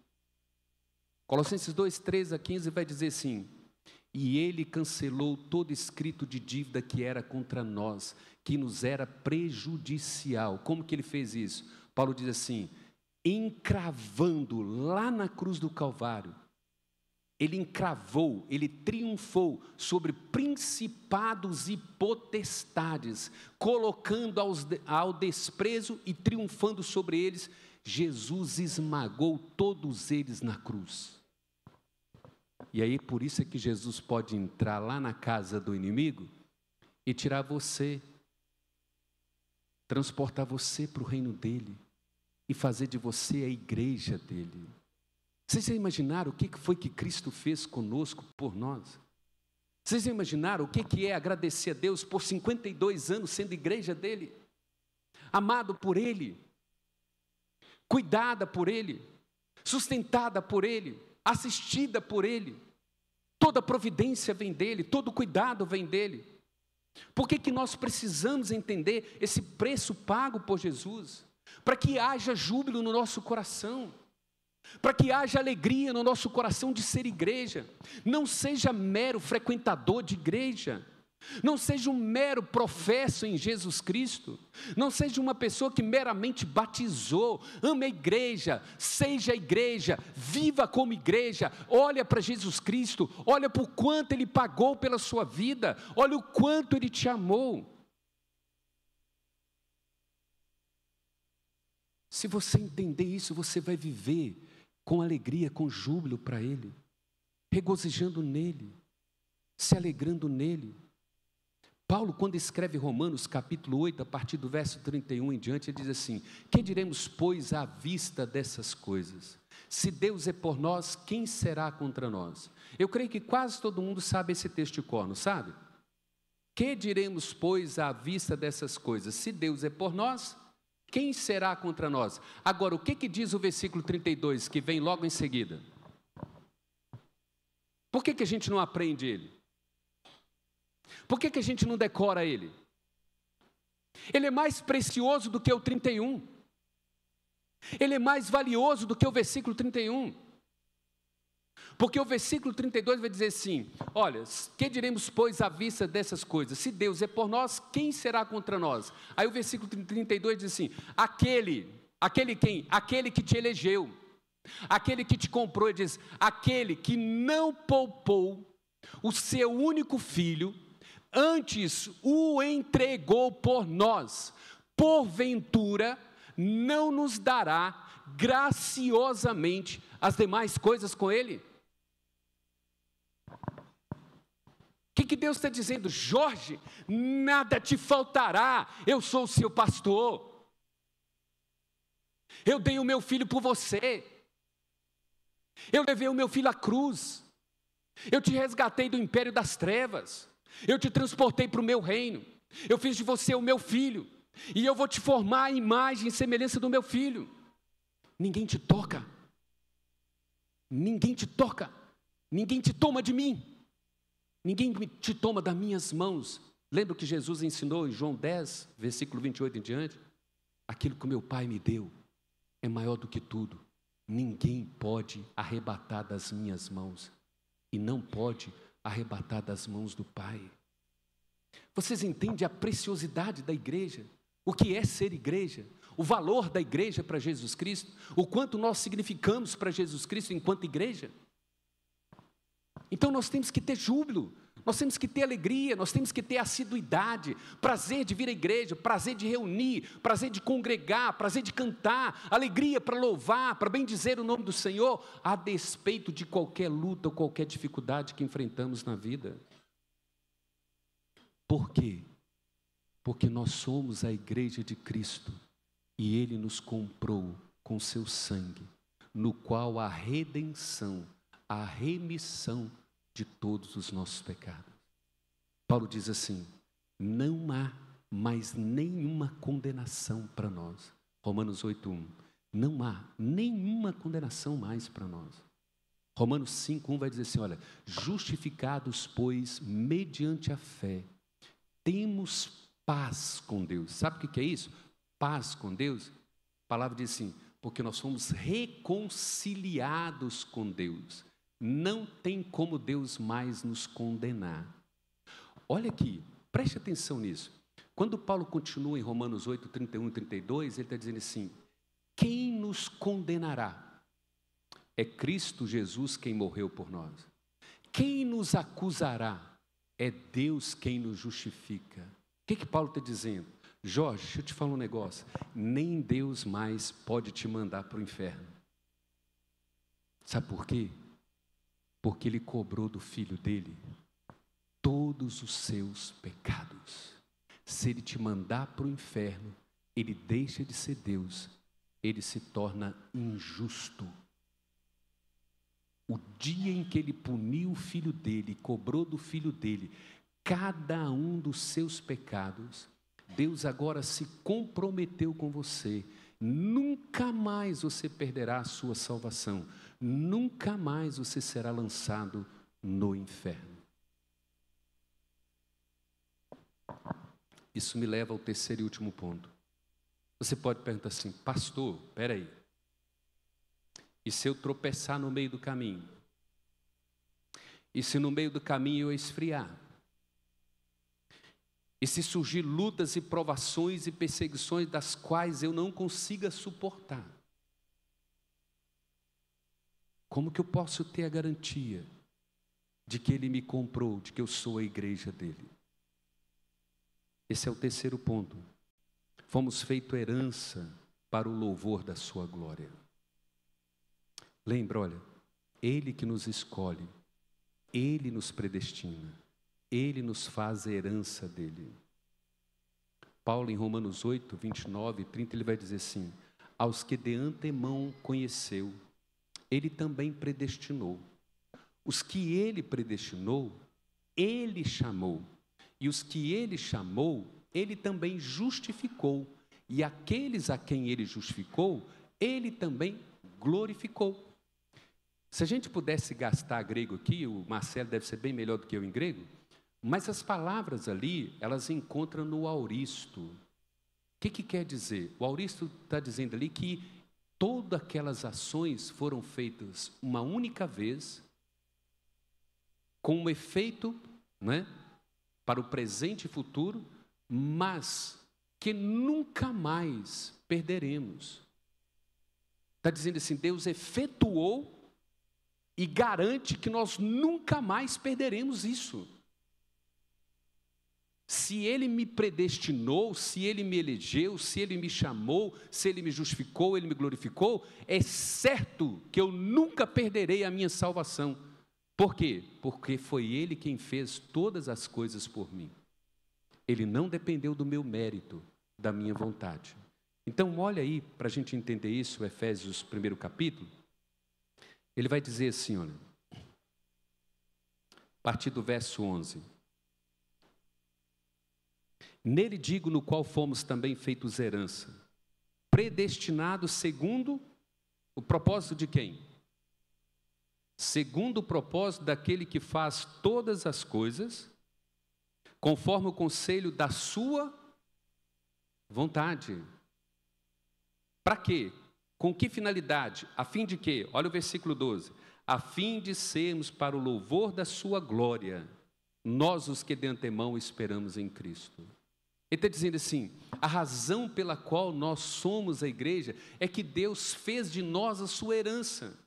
Colossenses 2, 13 a 15 vai dizer assim: e ele cancelou todo escrito de dívida que era contra nós, que nos era prejudicial. Como que ele fez isso? Paulo diz assim: encravando lá na cruz do Calvário, ele encravou, ele triunfou sobre principados e potestades, colocando ao desprezo e triunfando sobre eles. Jesus esmagou todos eles na cruz. E aí por isso é que Jesus pode entrar lá na casa do inimigo e tirar você, transportar você para o reino dele e fazer de você a igreja dele. Vocês já imaginaram o que foi que Cristo fez conosco, por nós? Vocês já imaginaram o que é agradecer a Deus por 52 anos sendo igreja dele? Amado por ele, cuidada por ele, sustentada por ele, assistida por ele. Toda providência vem dele, todo cuidado vem dele. Por que nós precisamos entender esse preço pago por Jesus? Para que haja júbilo no nosso coração, para que haja alegria no nosso coração de ser igreja. Não seja mero frequentador de igreja, não seja um mero professo em Jesus Cristo, não seja uma pessoa que meramente batizou. Ame a igreja, seja a igreja, viva como igreja, olha para Jesus Cristo, olha por quanto Ele pagou pela sua vida, olha o quanto Ele te amou. Se você entender isso, você vai viver com alegria, com júbilo para Ele, regozijando nele, se alegrando nele. Paulo, quando escreve Romanos capítulo 8, a partir do verso 31 em diante, ele diz assim: que diremos, pois, à vista dessas coisas? Se Deus é por nós, quem será contra nós? Eu creio que quase todo mundo sabe esse texto de cor, não sabe? Que diremos, pois, à vista dessas coisas? Se Deus é por nós, quem será contra nós? Agora, o que diz o versículo 32, que vem logo em seguida? Por que a gente não aprende ele? Por que a gente não decora ele? Ele é mais precioso do que o 31. Ele é mais valioso do que o versículo 31. Porque o versículo 32 vai dizer assim: olha, que diremos, pois, à vista dessas coisas? Se Deus é por nós, quem será contra nós? Aí o versículo 32 diz assim: aquele quem? Aquele que te elegeu, aquele que te comprou. Ele diz: aquele que não poupou o seu único filho, antes o entregou por nós, porventura não nos dará graciosamente as demais coisas com ele? O que Deus está dizendo? Jorge, nada te faltará, eu sou o seu pastor, eu dei o meu filho por você, eu levei o meu filho à cruz, eu te resgatei do império das trevas, eu te transportei para o meu reino, eu fiz de você o meu filho, e eu vou te formar à imagem e semelhança do meu filho. Ninguém te toca, ninguém te toca, ninguém te toma de mim, ninguém te toma das minhas mãos. Lembra o que Jesus ensinou em João 10, versículo 28 em diante? Aquilo que o meu Pai me deu é maior do que tudo, ninguém pode arrebatar das minhas mãos, e não pode arrebatar das mãos do Pai. Vocês entendem a preciosidade da igreja? O que é ser igreja? O valor da igreja para Jesus Cristo? O quanto nós significamos para Jesus Cristo enquanto igreja? Então nós temos que ter júbilo, nós temos que ter alegria, nós temos que ter assiduidade, prazer de vir à igreja, prazer de reunir, prazer de congregar, prazer de cantar, alegria para louvar, para bendizer o nome do Senhor, a despeito de qualquer luta ou qualquer dificuldade que enfrentamos na vida. Por quê? Porque nós somos a igreja de Cristo e Ele nos comprou com seu sangue, no qual a redenção, a remissão de todos os nossos pecados. Paulo diz assim: não há mais nenhuma condenação para nós. Romanos 8:1. Não há nenhuma condenação mais para nós. Romanos 5:1 vai dizer assim: olha, justificados, pois, mediante a fé, temos paz com Deus. Sabe o que é isso? Paz com Deus? A palavra diz assim: porque nós fomos reconciliados com Deus. Não tem como Deus mais nos condenar. Olha aqui, preste atenção nisso. Quando Paulo continua em Romanos 8, 31 e 32, ele está dizendo assim: quem nos condenará? É Cristo Jesus quem morreu por nós. Quem nos acusará? É Deus quem nos justifica. O que Paulo está dizendo? Jorge, deixa eu te falar um negócio. Nem Deus mais pode te mandar para o inferno. Sabe por quê? Porque Ele cobrou do Filho dEle todos os seus pecados. Se Ele te mandar para o inferno, Ele deixa de ser Deus, Ele se torna injusto. O dia em que Ele puniu o Filho dEle, cobrou do Filho dEle cada um dos seus pecados, Deus agora se comprometeu com você. Nunca mais você perderá a sua salvação. Nunca mais você será lançado no inferno. Isso me leva ao terceiro e último ponto. Você pode perguntar assim: pastor, espera aí. E se eu tropeçar no meio do caminho? E se no meio do caminho eu esfriar? E se surgir lutas e provações e perseguições das quais eu não consiga suportar? Como que eu posso ter a garantia de que Ele me comprou, de que eu sou a igreja dEle? Esse é o terceiro ponto. Fomos feitos herança para o louvor da sua glória. Lembra, olha, Ele que nos escolhe, Ele nos predestina, Ele nos faz a herança dEle. Paulo em Romanos 8, 29 e 30, ele vai dizer assim: aos que de antemão conheceu, Ele também predestinou. Os que Ele predestinou, Ele chamou. E os que ele chamou, ele também justificou. E aqueles a quem ele justificou, ele também glorificou. Se a gente pudesse gastar grego aqui, o Marcelo deve ser bem melhor do que eu em grego, mas as palavras ali, elas encontram no auristo. O que quer dizer? O auristo está dizendo ali que todas aquelas ações foram feitas uma única vez, com um efeito, né, para o presente e futuro, mas que nunca mais perderemos. Está dizendo assim, Deus efetuou e garante que nós nunca mais perderemos isso. Se Ele me predestinou, se Ele me elegeu, se Ele me chamou, se Ele me justificou, Ele me glorificou, é certo que eu nunca perderei a minha salvação. Por quê? Porque foi Ele quem fez todas as coisas por mim. Ele não dependeu do meu mérito, da minha vontade. Então, olha aí, para a gente entender isso, Efésios 1º capítulo, ele vai dizer assim, olha, a partir do verso 11. Nele digo, no qual fomos também feitos herança, predestinados segundo o propósito de quem? Segundo o propósito daquele que faz todas as coisas, conforme o conselho da sua vontade. Para quê? Com que finalidade? A fim de quê? Olha o versículo 12. A fim de sermos para o louvor da sua glória, nós os que de antemão esperamos em Cristo. Ele está dizendo assim, a razão pela qual nós somos a igreja é que Deus fez de nós a sua herança.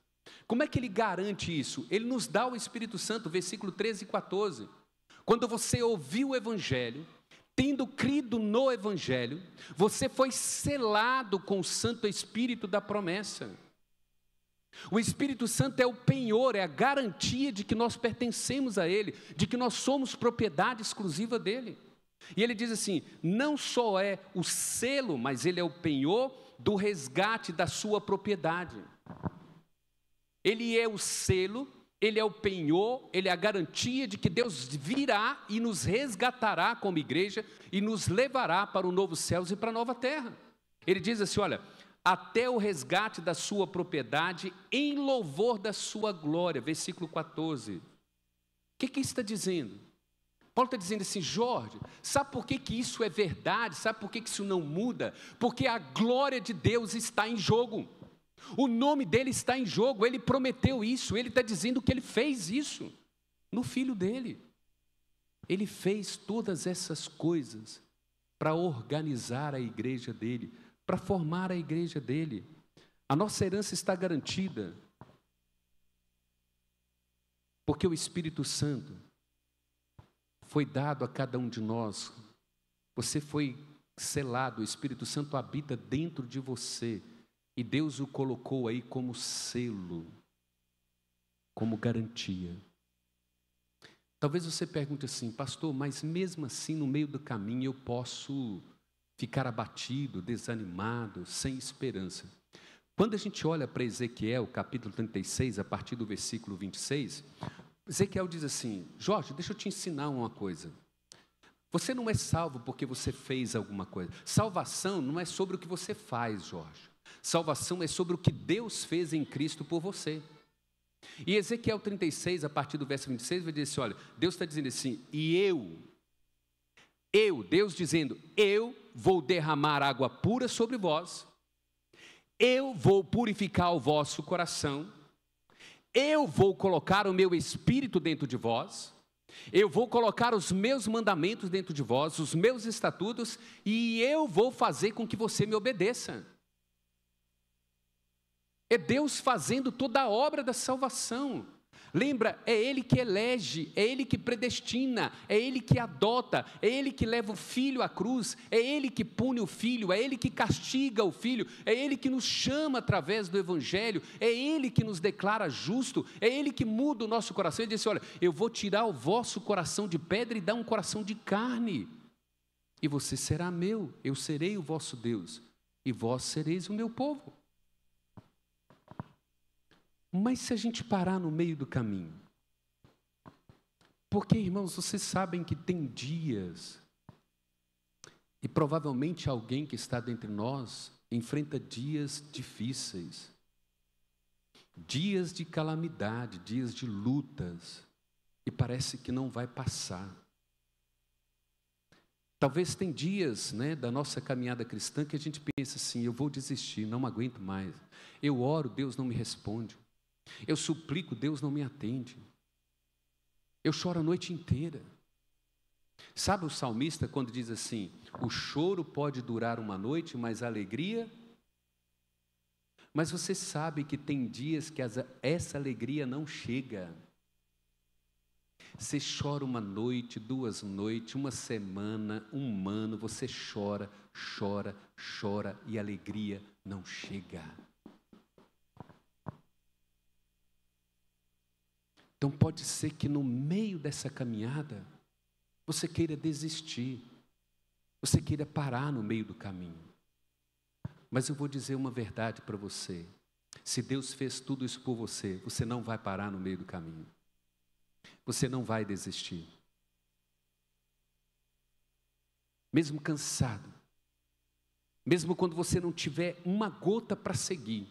Como é que Ele garante isso? Ele nos dá o Espírito Santo, versículo 13 e 14. Quando você ouviu o Evangelho, tendo crido no Evangelho, você foi selado com o Santo Espírito da promessa. O Espírito Santo é o penhor, é a garantia de que nós pertencemos a Ele, de que nós somos propriedade exclusiva dEle. E ele diz assim, não só é o selo, mas ele é o penhor do resgate da sua propriedade. Ele é o selo, ele é o penhor, ele é a garantia de que Deus virá e nos resgatará como igreja e nos levará para o novo céus e para a nova terra. Ele diz assim, olha, até o resgate da sua propriedade em louvor da sua glória, versículo 14. O que isso está dizendo? Paulo está dizendo assim, Jorge, sabe por que isso é verdade? Sabe por que isso não muda? Porque a glória de Deus está em jogo. O nome dele está em jogo, ele prometeu isso, ele está dizendo que ele fez isso no Filho dele. Ele fez todas essas coisas para organizar a igreja dele, para formar a igreja dele. A nossa herança está garantida, porque o Espírito Santo foi dado a cada um de nós. Você foi selado, o Espírito Santo habita dentro de você. E Deus o colocou aí como selo, como garantia. Talvez você pergunte assim, pastor, mas mesmo assim no meio do caminho eu posso ficar abatido, desanimado, sem esperança. Quando a gente olha para Ezequiel, capítulo 36, a partir do versículo 26, Ezequiel diz assim, Jorge, deixa eu te ensinar uma coisa. Você não é salvo porque você fez alguma coisa. Salvação não é sobre o que você faz, Jorge. Salvação é sobre o que Deus fez em Cristo por você. E Ezequiel 36, a partir do verso 26, vai dizer assim, olha, Deus está dizendo assim, e Deus dizendo, eu vou derramar água pura sobre vós, eu vou purificar o vosso coração, eu vou colocar o meu espírito dentro de vós, eu vou colocar os meus mandamentos dentro de vós, os meus estatutos, e eu vou fazer com que você me obedeça. É Deus fazendo toda a obra da salvação. Lembra, é Ele que elege, é Ele que predestina, é Ele que adota, é Ele que leva o filho à cruz, é Ele que pune o filho, é Ele que castiga o filho, é Ele que nos chama através do Evangelho, é Ele que nos declara justo, é Ele que muda o nosso coração. Ele disse, olha, eu vou tirar o vosso coração de pedra e dar um coração de carne, e você será meu, eu serei o vosso Deus, e vós sereis o meu povo. Mas se a gente parar no meio do caminho, Porque, irmãos, vocês sabem que tem dias, e provavelmente alguém que está dentre nós enfrenta dias difíceis, dias de calamidade, dias de lutas, e parece que não vai passar. Talvez tem dias, da nossa caminhada cristã que a gente pensa assim, eu vou desistir, não aguento mais. Eu oro, Deus não me responde. Eu suplico, Deus não me atende. Eu choro a noite inteira. Sabe o salmista quando diz assim, o choro pode durar uma noite, mas a alegria... Mas você sabe que tem dias que essa alegria não chega. Você chora uma noite, 2 noites, uma semana, 1 ano, você chora, chora, chora e a alegria não chega. Então pode ser que no meio dessa caminhada, você queira desistir, você queira parar no meio do caminho. Mas eu vou dizer uma verdade para você, se Deus fez tudo isso por você, você não vai parar no meio do caminho. Você não vai desistir. Mesmo cansado, mesmo quando você não tiver uma gota para seguir,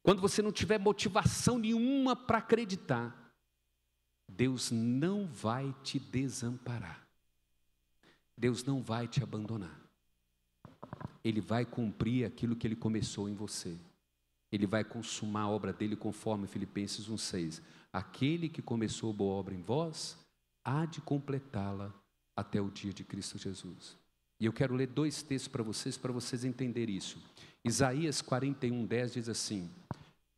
quando você não tiver motivação nenhuma para acreditar, Deus não vai te desamparar. Deus não vai te abandonar. Ele vai cumprir aquilo que Ele começou em você. Ele vai consumar a obra dele conforme Filipenses 1,6. Aquele que começou a boa obra em vós, há de completá-la até o dia de Cristo Jesus. E eu quero ler 2 textos para vocês entenderem isso. Isaías 41:10 diz assim,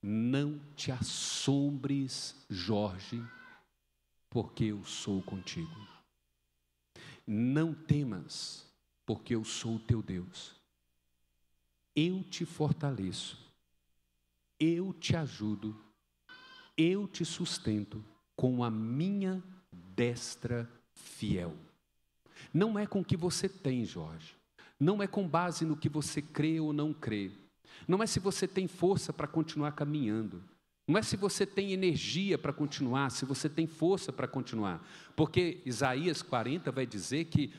não te assombres, Jorge, porque eu sou contigo. Não temas, porque eu sou o teu Deus. Eu te fortaleço, eu te ajudo, eu te sustento com a minha destra fiel. Não é com o que você tem, Jorge. Não é com base no que você crê ou não crê. Não é se você tem força para continuar caminhando. Não é se você tem energia para continuar, se você tem força para continuar. Porque Isaías 40 vai dizer que,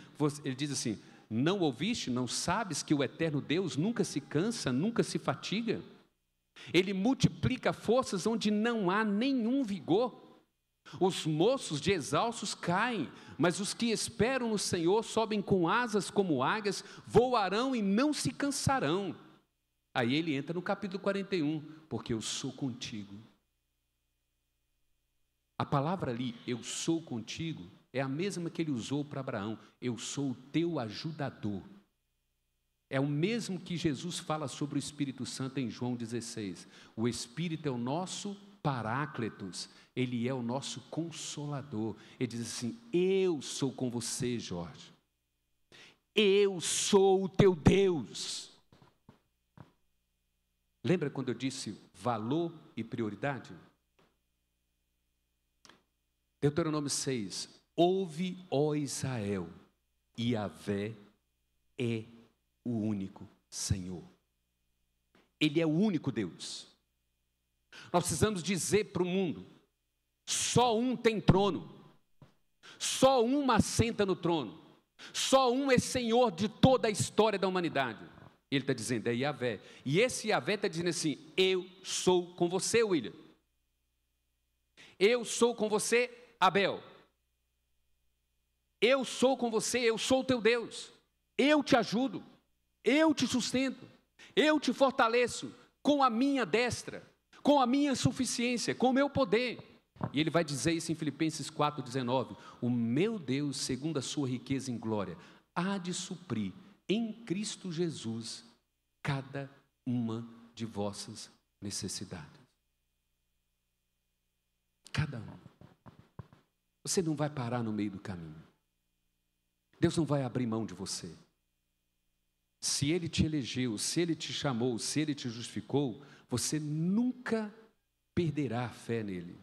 ele diz assim, não ouviste, não sabes que o eterno Deus nunca se cansa, nunca se fatiga? Ele multiplica forças onde não há nenhum vigor. Os moços de exaustos caem, mas os que esperam no Senhor sobem com asas como águias, voarão e não se cansarão. Aí ele entra no capítulo 41, porque eu sou contigo. A palavra ali, eu sou contigo, é a mesma que ele usou para Abraão, eu sou o teu ajudador. É o mesmo que Jesus fala sobre o Espírito Santo em João 16. O Espírito é o nosso Paráclitos, ele é o nosso Consolador. Ele diz assim, eu sou com você, Jorge. Eu sou o teu Deus. Lembra quando eu disse valor e prioridade? Deuteronômio 6, ouve, ó Israel, Yahvé é o único Senhor. Ele é o único Deus. Nós precisamos dizer para o mundo, só um tem trono, só um assenta no trono, só um é Senhor de toda a história da humanidade. Ele está dizendo, é Yahvé. E esse Yahvé está dizendo assim, eu sou com você, William. Eu sou com você, Abel. Eu sou com você, eu sou o teu Deus. Eu te ajudo, eu te sustento, eu te fortaleço com a minha destra, com a minha suficiência, com o meu poder. E ele vai dizer isso em Filipenses 4,19. O meu Deus, segundo a sua riqueza em glória, há de suprir em Cristo Jesus cada uma de vossas necessidades. Cada uma. Você não vai parar no meio do caminho. Deus não vai abrir mão de você. Se Ele te elegeu, se Ele te chamou, se Ele te justificou, você nunca perderá a fé nele.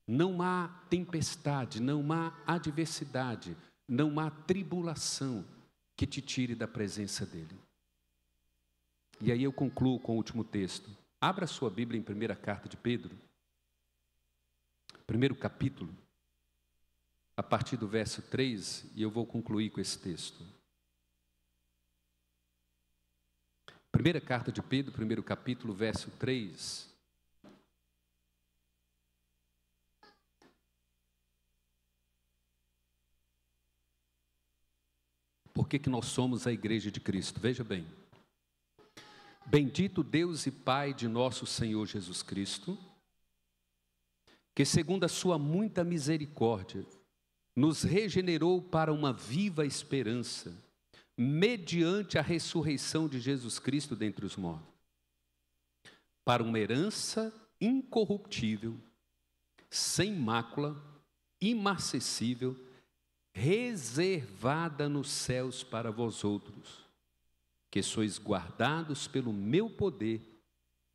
Não há tempestade, não há adversidade, não há tribulação que te tire da presença dele. E aí eu concluo com o último texto. Abra sua Bíblia em 1ª carta de Pedro. primeiro capítulo, a partir do verso 3, e eu vou concluir com esse texto. Primeira carta de Pedro, primeiro capítulo, verso 3. Por que nós somos a igreja de Cristo? Veja bem. Bendito Deus e Pai de nosso Senhor Jesus Cristo, que segundo a sua muita misericórdia, nos regenerou para uma viva esperança, mediante a ressurreição de Jesus Cristo dentre os mortos, para uma herança incorruptível, sem mácula, imarcessível, reservada nos céus para vós outros, que sois guardados pelo meu poder,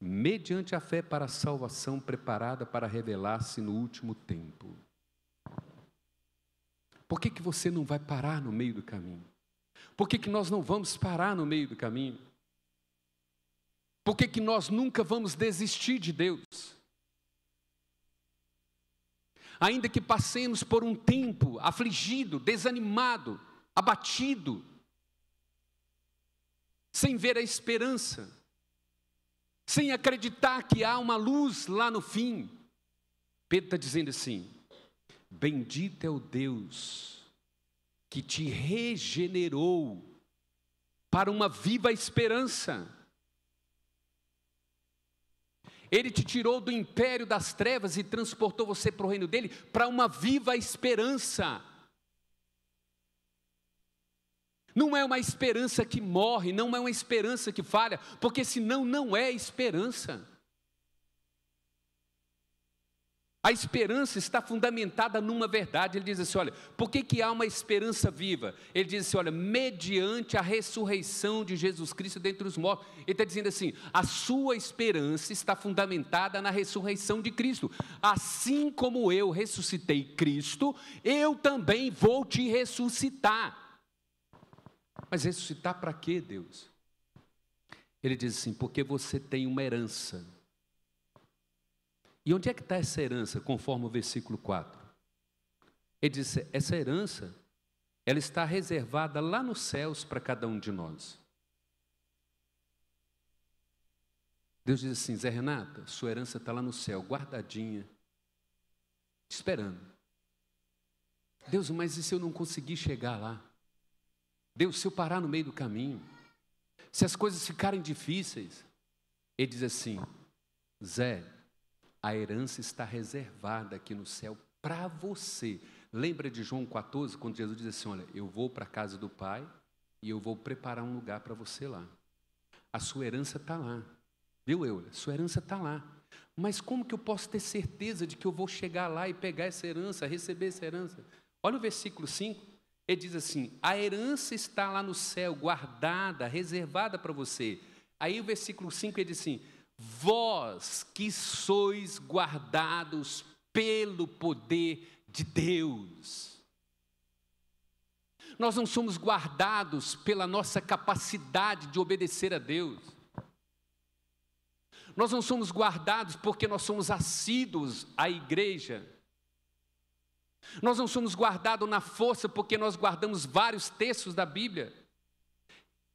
mediante a fé para a salvação preparada para revelar-se no último tempo. Por que você não vai parar no meio do caminho? Por que nós não vamos parar no meio do caminho? Por que nós nunca vamos desistir de Deus? Ainda que passemos por um tempo afligido, desanimado, abatido, sem ver a esperança, sem acreditar que há uma luz lá no fim, Pedro está dizendo assim: bendito é o Deus que te regenerou para uma viva esperança. Ele te tirou do império das trevas e transportou você para o reino dele, para uma viva esperança. Não é uma esperança que morre, não é uma esperança que falha, porque senão não é esperança. A esperança está fundamentada numa verdade. Ele diz assim, olha, por que há uma esperança viva? Ele diz assim, olha, mediante a ressurreição de Jesus Cristo dentre os mortos. Ele está dizendo assim, a sua esperança está fundamentada na ressurreição de Cristo. Assim como eu ressuscitei Cristo, eu também vou te ressuscitar. Mas ressuscitar para quê, Deus? Ele diz assim, porque você tem uma herança. E onde é que está essa herança, conforme o versículo 4? Ele diz, essa herança, ela está reservada lá nos céus para cada um de nós. Deus diz assim, Zé Renata, sua herança está lá no céu, guardadinha, te esperando. Deus, mas e se eu não conseguir chegar lá? Deus, se eu parar no meio do caminho, se as coisas ficarem difíceis, ele diz assim, Zé, a herança está reservada aqui no céu para você. Lembra de João 14, quando Jesus diz assim, olha, eu vou para a casa do Pai e eu vou preparar um lugar para você lá. A sua herança está lá. Viu, Euler? Sua herança está lá. Mas como que eu posso ter certeza de que eu vou chegar lá e pegar essa herança, receber essa herança? Olha o versículo 5. Ele diz assim, a herança está lá no céu, guardada, reservada para você. Aí o versículo 5 ele diz assim, vós que sois guardados pelo poder de Deus. Nós não somos guardados pela nossa capacidade de obedecer a Deus. Nós não somos guardados porque nós somos assíduos à igreja. Nós não somos guardados na força porque nós guardamos vários textos da Bíblia.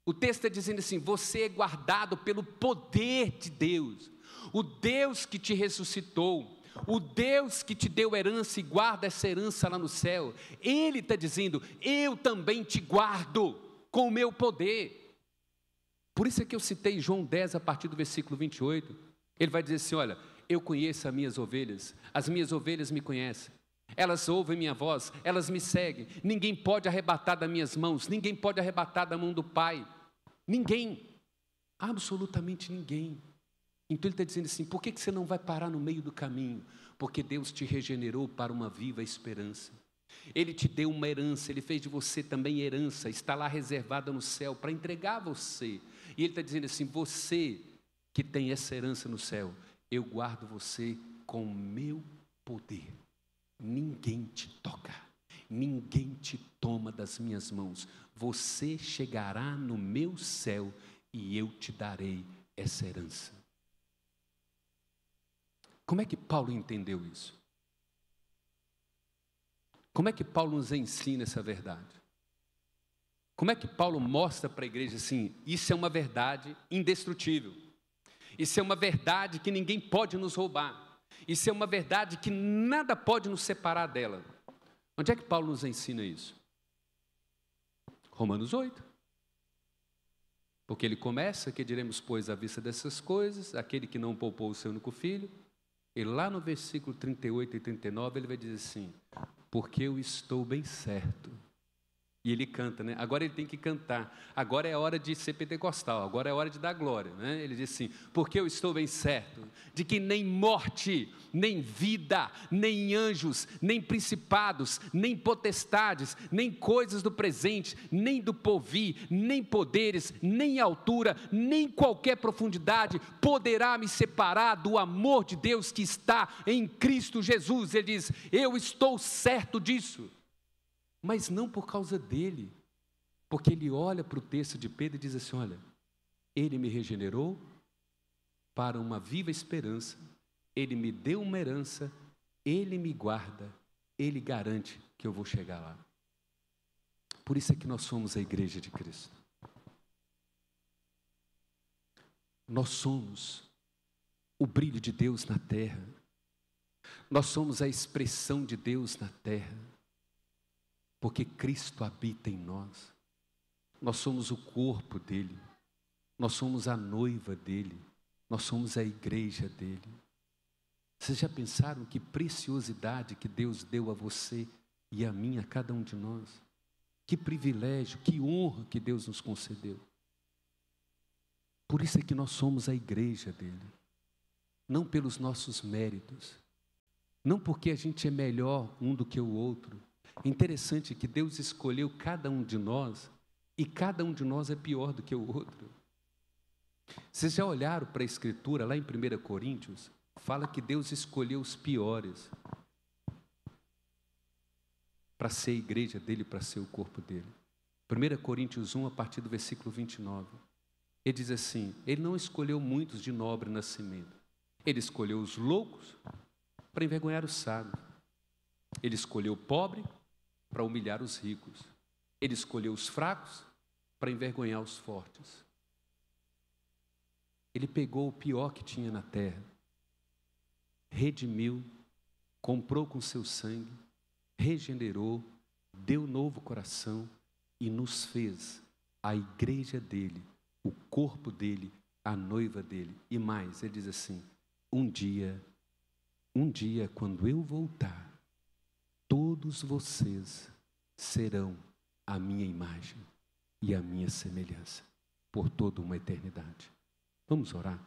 O texto está dizendo assim, você é guardado pelo poder de Deus. O Deus que te ressuscitou, o Deus que te deu herança e guarda essa herança lá no céu. Ele está dizendo, eu também te guardo com o meu poder. Por isso é que eu citei João 10 a partir do versículo 28. Ele vai dizer assim, olha, eu conheço as minhas ovelhas me conhecem. Elas ouvem minha voz, elas me seguem. Ninguém pode arrebatar das minhas mãos, ninguém pode arrebatar da mão do Pai. Ninguém, absolutamente ninguém. Então ele está dizendo assim, por que você não vai parar no meio do caminho? Porque Deus te regenerou para uma viva esperança. Ele te deu uma herança, Ele fez de você também herança, está lá reservada no céu para entregar a você. E Ele está dizendo assim, você que tem essa herança no céu, eu guardo você com o meu poder. Ninguém te toca, ninguém te toma das minhas mãos. Você chegará no meu céu e eu te darei essa herança. Como é que Paulo entendeu isso? Como é que Paulo nos ensina essa verdade? Como é que Paulo mostra para a igreja assim, isso é uma verdade indestrutível, isso é uma verdade que ninguém pode nos roubar, isso é uma verdade que nada pode nos separar dela. Onde é que Paulo nos ensina isso? Romanos 8. Porque ele começa, que diremos, pois, à vista dessas coisas, aquele que não poupou o seu único filho, e lá no versículo 38 e 39, ele vai dizer assim, porque eu estou bem certo. E ele canta, né? Agora ele tem que cantar. Agora é a hora de ser pentecostal, agora é a hora de dar glória, né? Ele diz assim, porque eu estou bem certo de que nem morte, nem vida, nem anjos, nem principados, nem potestades, nem coisas do presente, nem do porvir, nem poderes, nem altura, nem qualquer profundidade poderá me separar do amor de Deus que está em Cristo Jesus. Ele diz, eu estou certo disso. Mas não por causa dele, porque ele olha para o texto de Pedro e diz assim, olha, ele me regenerou para uma viva esperança, ele me deu uma herança, ele me guarda, ele garante que eu vou chegar lá. Por isso é que nós somos a igreja de Cristo. Nós somos o brilho de Deus na terra, nós somos a expressão de Deus na terra, porque Cristo habita em nós. Nós somos o corpo dele, nós somos a noiva dele, nós somos a igreja dele. Vocês já pensaram que preciosidade que Deus deu a você e a mim, a cada um de nós? Que privilégio, que honra que Deus nos concedeu. Por isso é que nós somos a igreja dele, não pelos nossos méritos, não porque a gente é melhor um do que o outro. É interessante que Deus escolheu cada um de nós e cada um de nós é pior do que o outro. Vocês já olharam para a Escritura, lá em 1 Coríntios, fala que Deus escolheu os piores para ser a igreja dele, para ser o corpo dele. 1 Coríntios 1, a partir do versículo 29, ele diz assim, ele não escolheu muitos de nobre nascimento, ele escolheu os loucos para envergonhar os sábios, ele escolheu o pobre para humilhar os ricos, ele escolheu os fracos para envergonhar os fortes. Ele pegou o pior que tinha na terra, redimiu, comprou com seu sangue, regenerou, deu novo coração e nos fez a igreja dele, o corpo dele, a noiva dele. E mais, ele diz assim, um dia, quando eu voltar, todos vocês serão a minha imagem e a minha semelhança por toda uma eternidade. Vamos orar,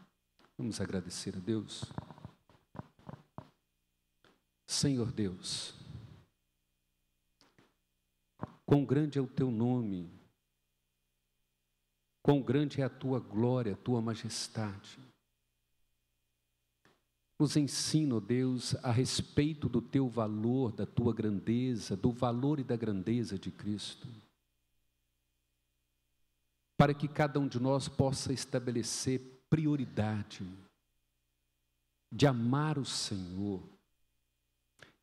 vamos agradecer a Deus. Senhor Deus, quão grande é o teu nome, quão grande é a tua glória, a tua majestade. Nos ensina, ó Deus, a respeito do teu valor, da tua grandeza, do valor e da grandeza de Cristo. Para que cada um de nós possa estabelecer prioridade de amar o Senhor,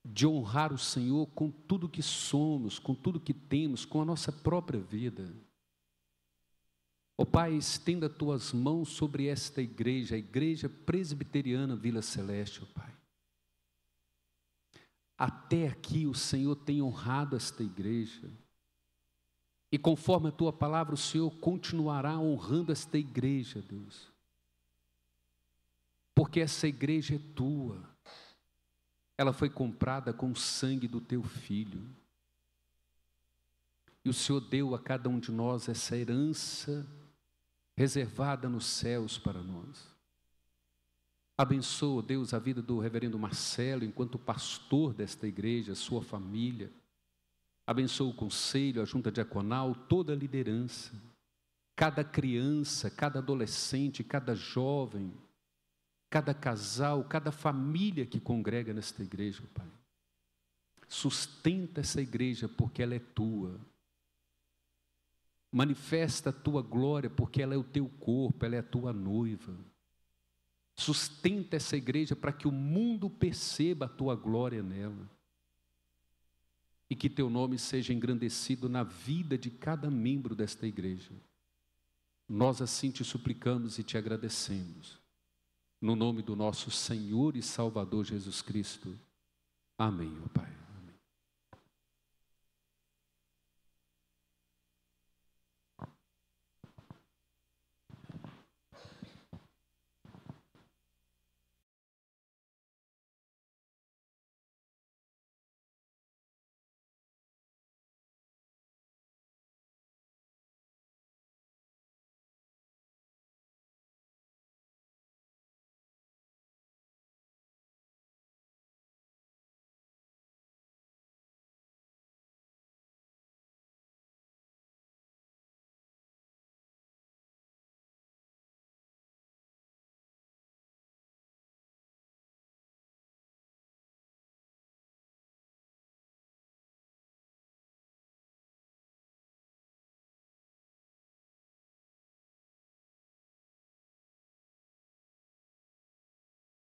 de honrar o Senhor com tudo que somos, com tudo que temos, com a nossa própria vida. Ó Pai, estenda as tuas mãos sobre esta igreja, a Igreja Presbiteriana Vila Celeste, ó Pai. Até aqui o Senhor tem honrado esta igreja. E conforme a tua palavra, o Senhor continuará honrando esta igreja, Deus. Porque essa igreja é tua. Ela foi comprada com o sangue do teu Filho. E o Senhor deu a cada um de nós essa herança reservada nos céus para nós. Abençoa, Deus, a vida do reverendo Marcelo, enquanto pastor desta igreja, sua família. Abençoa o conselho, a junta diaconal, toda a liderança. Cada criança, cada adolescente, cada jovem, cada casal, cada família que congrega nesta igreja, Pai. Sustenta essa igreja porque ela é tua. Manifesta a tua glória porque ela é o teu corpo, ela é a tua noiva. Sustenta essa igreja para que o mundo perceba a tua glória nela. e que teu nome seja engrandecido na vida de cada membro desta igreja. Nós assim te suplicamos e te agradecemos. No nome do nosso Senhor e Salvador Jesus Cristo. Amém, ó Pai.